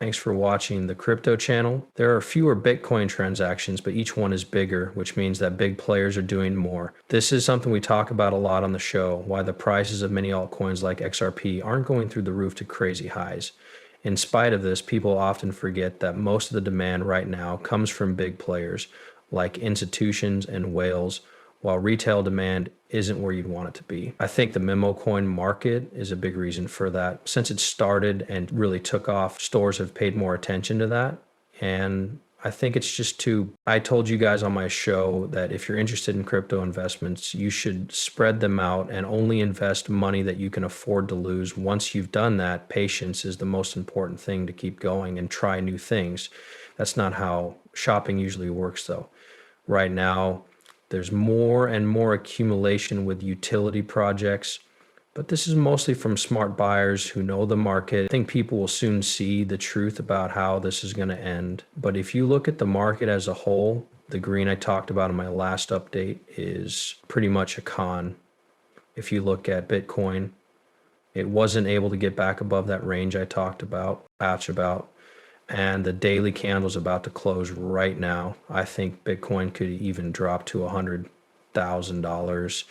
Thanks for watching the crypto channel. There are fewer Bitcoin transactions, but each one is bigger, which means that big players are doing more. This is something we talk about a lot on the show, why the prices of many altcoins like XRP aren't going through the roof to crazy highs. In spite of this, people often forget that most of the demand right now comes from big players like institutions and whales, while retail demand isn't where you'd want it to be. I think the memo coin market is a big reason for that. Since it started and really took off, stores have paid more attention to that. And I think it's just I told you guys on my show that if you're interested in crypto investments, you should spread them out and only invest money that you can afford to lose. Once you've done that, patience is the most important thing to keep going and try new things. That's not how shopping usually works, though. Right now, there's more and more accumulation with utility projects, but this is mostly from smart buyers who know the market. I think people will soon see the truth about how this is going to end. But if you look at the market as a whole, the green I talked about in my last update is pretty much a con. If you look at Bitcoin, it wasn't able to get back above that range I talked about, and the daily candle's about to close right now. I think Bitcoin could even drop to $100,000,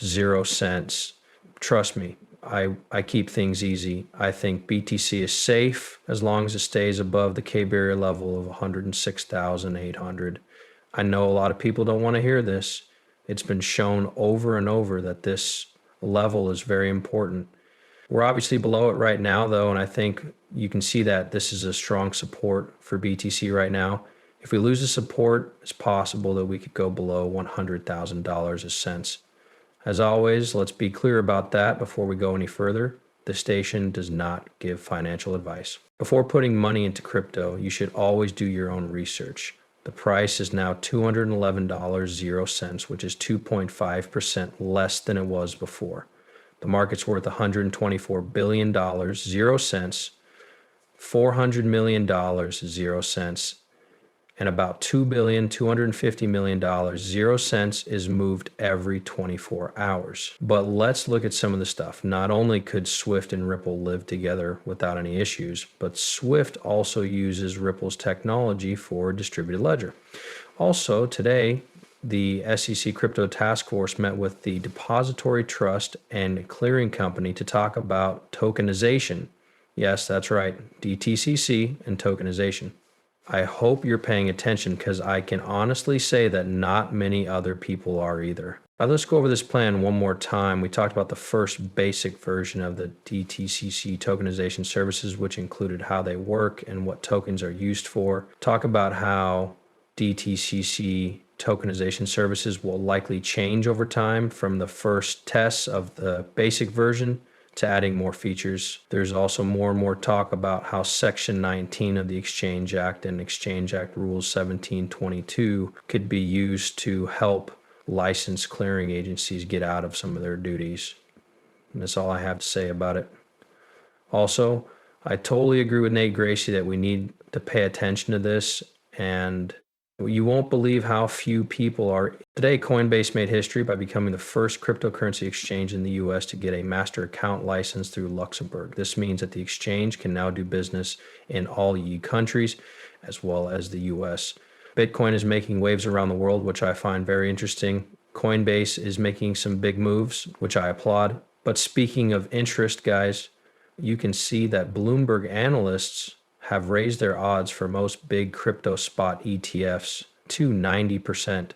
0 cents. Trust me, I keep things easy. I think BTC is safe as long as it stays above the K barrier level of 106,800. I know a lot of people don't want to hear this. It's been shown over and over that this level is very important. We're obviously below it right now, though, and I think you can see that this is a strong support for BTC right now. If we lose the support, it's possible that we could go below $100,000 a cents. As always, let's be clear about that before we go any further. The station does not give financial advice. Before putting money into crypto, you should always do your own research. The price is now $211.00, which is 2.5% less than it was before. The market's worth $124 billion, 0 cents, $400 million, 0 cents, and about $2.25 billion, 0 cents is moved every 24 hours. But let's look at some of the stuff. Not only could Swift and Ripple live together without any issues, but Swift also uses Ripple's technology for distributed ledger. Also, today, the SEC Crypto Task Force met with the Depository Trust and Clearing Company to talk about tokenization. Yes, that's right, DTCC and tokenization. I hope you're paying attention because I can honestly say that not many other people are either. Now let's go over this plan one more time. We talked about the first basic version of the DTCC tokenization services, which included how they work and what tokens are used for. Talk about how DTCC tokenization services will likely change over time from the first tests of the basic version to adding more features. There's also more and more talk about how Section 19 of the Exchange Act and Exchange Act Rules 1722 could be used to help licensed clearing agencies get out of some of their duties. And that's all I have to say about it. Also, I totally agree with Nate Gracie that we need to pay attention to this, and you won't believe how few people are. Today, Coinbase made history by becoming the first cryptocurrency exchange in the US to get a master account license through Luxembourg. This means that the exchange can now do business in all EU countries as well as the US. Bitcoin is making waves around the world, which I find very interesting. Coinbase is making some big moves, which I applaud. But speaking of interest, guys, you can see that Bloomberg analysts have raised their odds for most big crypto spot ETFs to 90%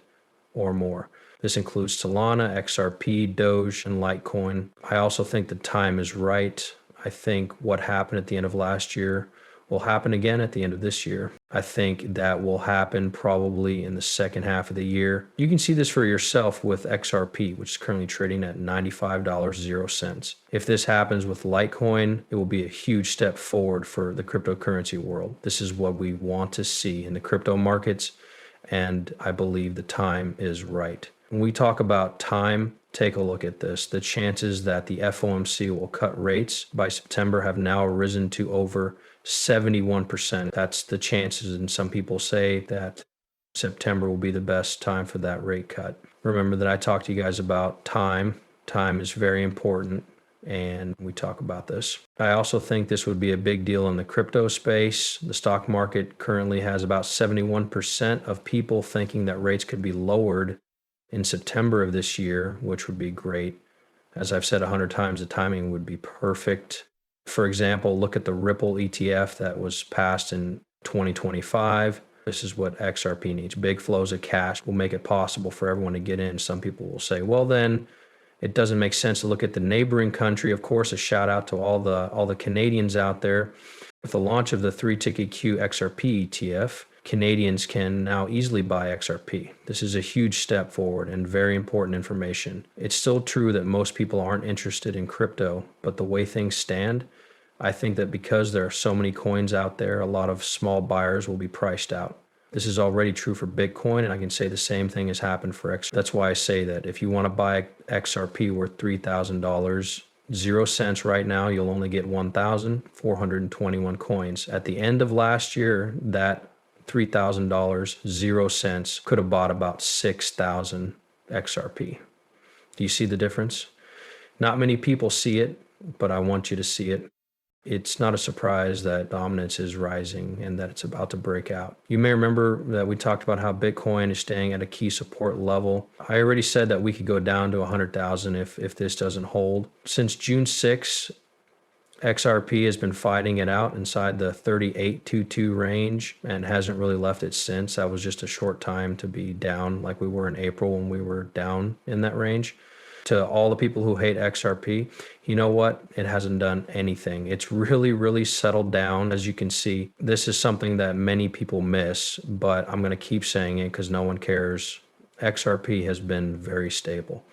or more. This includes Solana, XRP, Doge, and Litecoin. I also think the time is right. I think what happened at the end of last year will happen again at the end of this year. I think that will happen probably in the second half of the year. You can see this for yourself with XRP, which is currently trading at $95.00. If this happens with Litecoin, it will be a huge step forward for the cryptocurrency world. This is what we want to see in the crypto markets, and I believe the time is right. When we talk about time, take a look at this. The chances that the FOMC will cut rates by September have now risen to over 71%. That's the chances, and some people say that September will be the best time for that rate cut. Remember that I talked to you guys about time. Time is very important. and we talk about this. I also think this would be a big deal in the crypto space. The stock market currently has about 71% of people thinking that rates could be lowered in September of this year, which would be great. As I've said 100 times, the timing would be perfect. For example, look at the Ripple ETF that was passed in 2025. This is what XRP needs. Big flows of cash will make it possible for everyone to get in. Some people will say, well, then it doesn't make sense to look at the neighboring country. Of course, a shout out to all the Canadians out there. With the launch of the 3-ticket Q XRP ETF, Canadians can now easily buy XRP. This is a huge step forward and very important information. It's still true that most people aren't interested in crypto, but the way things stand, I think that because there are so many coins out there, a lot of small buyers will be priced out. This is already true for Bitcoin, and I can say the same thing has happened for XRP. That's why I say that if you want to buy XRP worth $3,000, 0 cents right now, you'll only get 1,421 coins. At the end of last year, that $3,000, 0 cents, could have bought about 6,000 XRP. Do you see the difference? Not many people see it, but I want you to see it. It's not a surprise that dominance is rising and that it's about to break out. You may remember that we talked about how Bitcoin is staying at a key support level. I already said that we could go down to 100,000 if this doesn't hold. Since June 6, XRP has been fighting it out inside the 3822 range and hasn't really left it since. That was just a short time to be down like we were in April when we were down in that range. To all the people who hate XRP, you know what? It hasn't done anything. It's really, really settled down. As you can see, this is something that many people miss, but I'm going to keep saying it because no one cares. XRP has been very stable.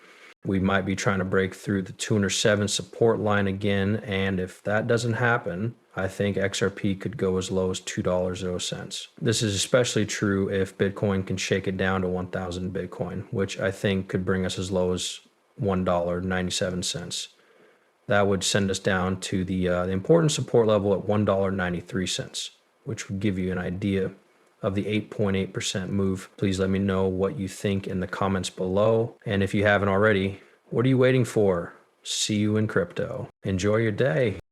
We might be trying to break through the 207 support line again, and if that doesn't happen, I think XRP could go as low as $2.00. This is especially true if Bitcoin can shake it down to 1,000 Bitcoin, which I think could bring us as low as $1.97. That would send us down to the important support level at $1.93, which would give you an idea of the 8.8% move. Please let me know what you think in the comments below. And if you haven't already, what are you waiting for? See you in crypto. Enjoy your day.